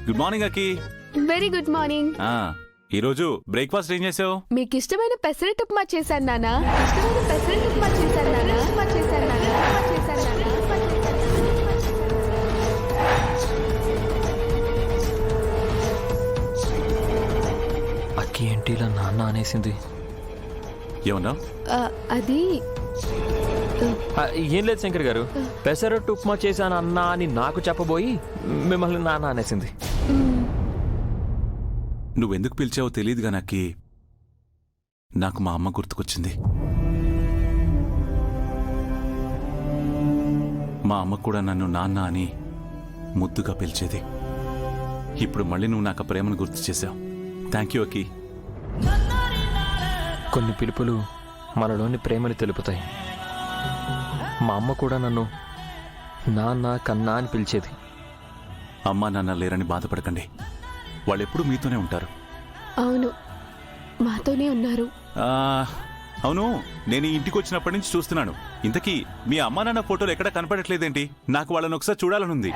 Good morning Aki. Very good morning. ఈ రోజు breakfast ఏం చేసావు? మీకు ఇష్టమైన పెసరట్ ఉప్మా చేశాను నాన్న. ఇష్టమైన పెసరట్ ఉప్మా చేశాను నాన్న. ఉప్మా చేశాను నాన్న. ఉప్మా చేశాను నాన్న. ఉప్మా చేశాను నాన్న. అక్కి ఏంటి ఇలా నాన్న అనేసింది? ఏమన్నా? అది ఏం లేదు శంకర్ గారు, పెసరట్టు ఉప్మా చేశాను అన్నా అని నాకు చెప్పబోయి మిమ్మల్ని నాన్న అనేసింది. నువ్వెందుకు పిలిచావో తెలియదుగా నాకి. నాకు మా అమ్మ గుర్తుకొచ్చింది. మా అమ్మ కూడా నన్ను నాన్న అని ముద్దుగా పిలిచేది. ఇప్పుడు మళ్ళీ నువ్వు నాకు ప్రేమను గుర్తు చేశావు. Thank you Aki. కొన్ని పిలుపులు మనలోని ప్రేమని తెలుపుతాయి. మా అమ్మ కూడా నన్ను నాన్న కన్నా అని పిలిచేది. అమ్మా నాన్న లేరని బాధపడకండి, వాళ్ళెప్పుడూ మీతోనే ఉంటారు. అవును, మాతోనే ఉన్నారు. అవును, నేను ఈ ఇంటికి వచ్చినప్పటి నుంచి చూస్తున్నాను. ఇంతకీ మీ అమ్మా నాన్న ఫోటోలు ఎక్కడా కనపడట్లేదేంటి? నాకు వాళ్ళని ఒకసారి చూడాలనుంది.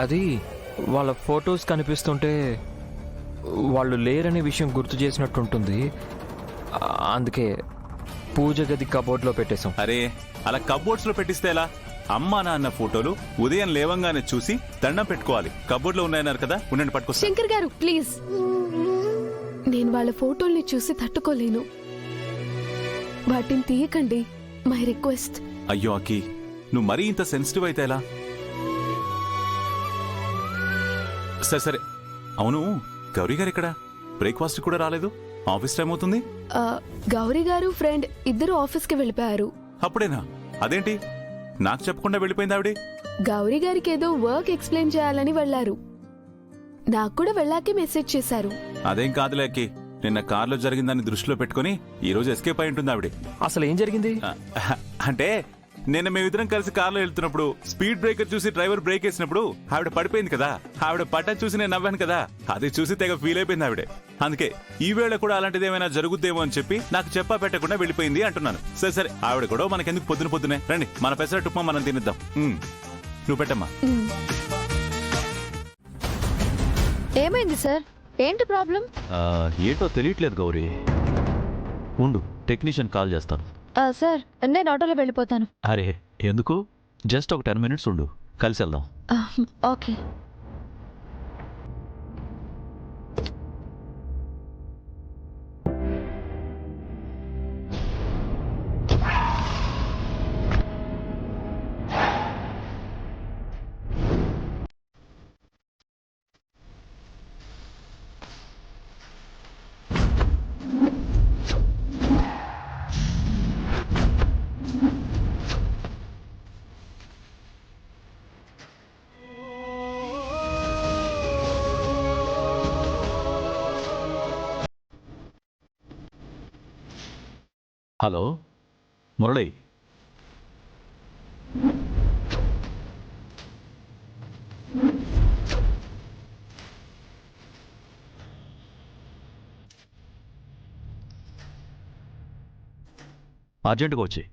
అది వాళ్ళ ఫొటోస్ కనిపిస్తుంటే వాళ్ళు లేరనే విషయం గుర్తు చేసినట్టుంటుంది. అందుకే పూజ గది కబోర్డ్లో పెట్టేశాం. అరే, అలా కబోర్డ్స్ లో పెట్టిస్తే ఎలా? అమ్మా నాన్న ఫోటోలు ఉదయం లేవంగానే చూసి దండం పెట్టుకోవాలి. కబోర్డ్ లో ఉన్నాయన్నారు కదా, ఉండండి పట్టుకో. శంకర్ గారు ప్లీజ్, నేను వాళ్ళ ఫోటోల్ని చూసి తట్టుకోలేను. వాటిని తీయకండి, మై రిక్వెస్ట్. అయ్యో అకి, నువ్వు మరీ ఇంత సెన్సిటివ్ అయితే ఎలా? సరే సరే. అవును, గౌరీ గారు ఇక్కడ బ్రేక్ఫాస్ట్ కూడా రాలేదు. ఆఫీస్ టైం అవుతుంది. గౌరీ గారు ఫ్రెండ్ ఇద్దరు ఆఫీస్కి వెళ్ళిపోయారు. అప్పుడేనా? అదేంటి నాకు చెప్పకుండా వెళ్ళిపోయింది ఆవిడ? గౌరీ గారికి ఏదో వర్క్ ఎక్స్ప్లెయిన్ చేయాలని వెళ్లారు. నాకు కూడా వెళ్ళాకే మెసేజ్ చేశారు. అదేం కాదులే అక్కి, నిన్న కార్లో జరిగిందని దృష్టిలో పెట్టుకుని ఈ రోజు ఎస్కేప్ అయి ఉంటుంది ఆవిడ. అసలు ఏం జరిగింది అంటే నిన్న మేమిద్దరం కలిసి కార్లో వెళ్తున్నప్పుడు స్పీడ్ బ్రేకర్ చూసి డ్రైవర్ బ్రేక్ వేసినప్పుడు ఆవిడ పడిపోయింది కదా. ఆవిడ పట్ట చూసి నేను నవ్వాను కదా, అది చూసి తెగ ఫీల్ అయిపోయింది ఆవిడ. అందుకే ఈ వేళ కూడా అలాంటిది ఏమైనా జరుగుద్దేమో అని చెప్పి నాకు చెప్పా పెట్టకుండా వెళ్ళిపోయింది అంటున్నాను. సరే సరే, ఆవిడ కూడా మనకెందుకు పొద్దునే రండి, మన పెసరట్టు ఉప్మా మనం తినిద్దాం. నువ్వు పెట్టమ్మా. ఏమైంది సార్? ఏంటి ప్రాబ్లం? ఏంటో తెలియట్లేదు గౌరీ. ఉండు, టెక్నీషియన్ కాల్ చేస్తాను. సార్, నేను ఆటోలో వెళ్ళిపోతాను. అరే ఎందుకు, జస్ట్ ఒక 10 minutes ఉండు, కలిసి వెళ్దాం. ఓకే. హలో మురళి, అర్జెంటుగా వచ్చి.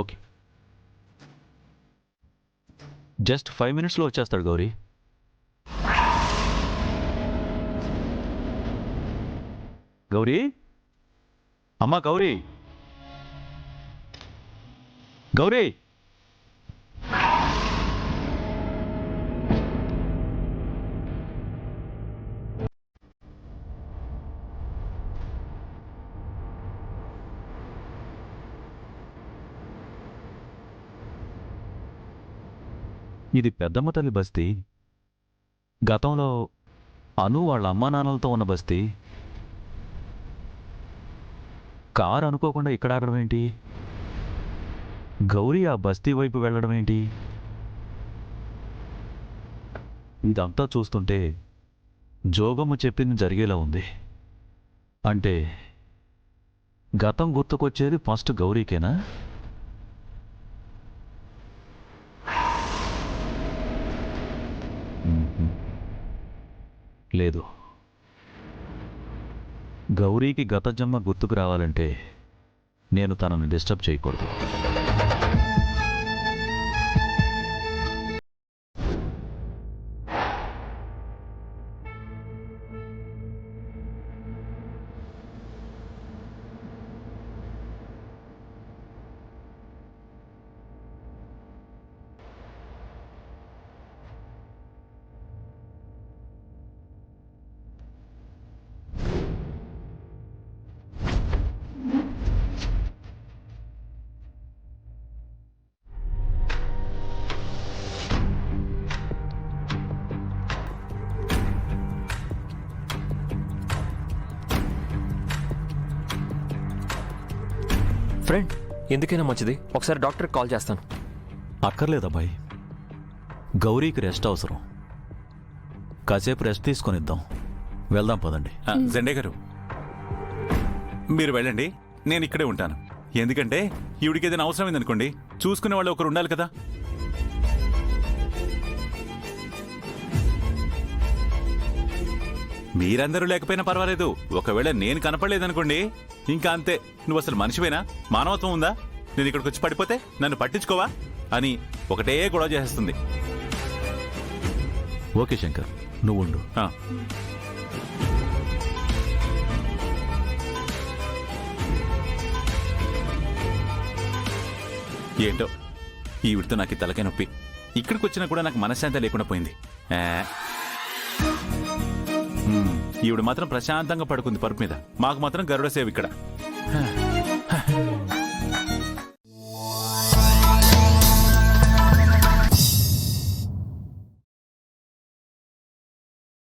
ఓకే, జస్ట్ 5 minutesలో వచ్చేస్తాడు గౌరీ. గౌరీ, అమ్మా గౌరీ, గౌరీ. ఇది పెద్దమ్మ తల్లి బస్తీ. గతంలో అను వాళ్ళ అమ్మా నాన్నలతో ఉన్న బస్తీ. కారు అనుకోకుండా ఇక్కడ ఆగడం ఏంటి? గౌరీ ఆ బస్తీ వైపు వెళ్ళడం ఏంటి? ఇదంతా చూస్తుంటే జోగమ్మ చెప్పింది జరిగేలా ఉంది. అంటే గతం గుర్తుకొచ్చేది ఫస్ట్ గౌరీకేనా? లేదు, గౌరీకి గత జన్మ గుర్తుకు రావాలంటే నేను తనని డిస్టర్బ్ చేయకూడదు. ఫ్రెండ్ ఎందుకైనా మంచిది ఒకసారి డాక్టర్కి కాల్ చేస్తాను. అక్కర్లేదబ్బాయి, గౌరీకి రెస్ట్ అవసరం. కాసేపు రెస్ట్ తీసుకొనిద్దాం. వెళ్దాం పదండి. జెండే గారు మీరు వెళ్ళండి, నేను ఇక్కడే ఉంటాను. ఎందుకంటే ఈవిడికి ఏదైనా అవసరమైందనుకోండి చూసుకునే వాళ్ళు ఒకరు ఉండాలి కదా. మీరందరూ లేకపోయినా పర్వాలేదు, ఒకవేళ నేను కనపడలేదనుకోండి ఇంకా అంతే. నువ్వు అసలు మనిషివేనా, మానవత్వం ఉందా, నేను ఇక్కడికి వచ్చి పడిపోతే నన్ను పట్టించుకోవా అని ఒకటే గొడవ చేసేస్తుంది. ఓకే శంకర్, నువ్వు ఉండు. ఆ. ఏంటో ఈవిడితో నాకు ఈ తలకాయ నొప్పి. ఇక్కడికి వచ్చినా కూడా నాకు మనశ్శాంతి లేకుండా పోయింది. ఈవిడ మాత్రం ప్రశాంతంగా పడుకుంది పరుపు మీద, మాకు మాత్రం గరుడ సేవ ఇక్కడ.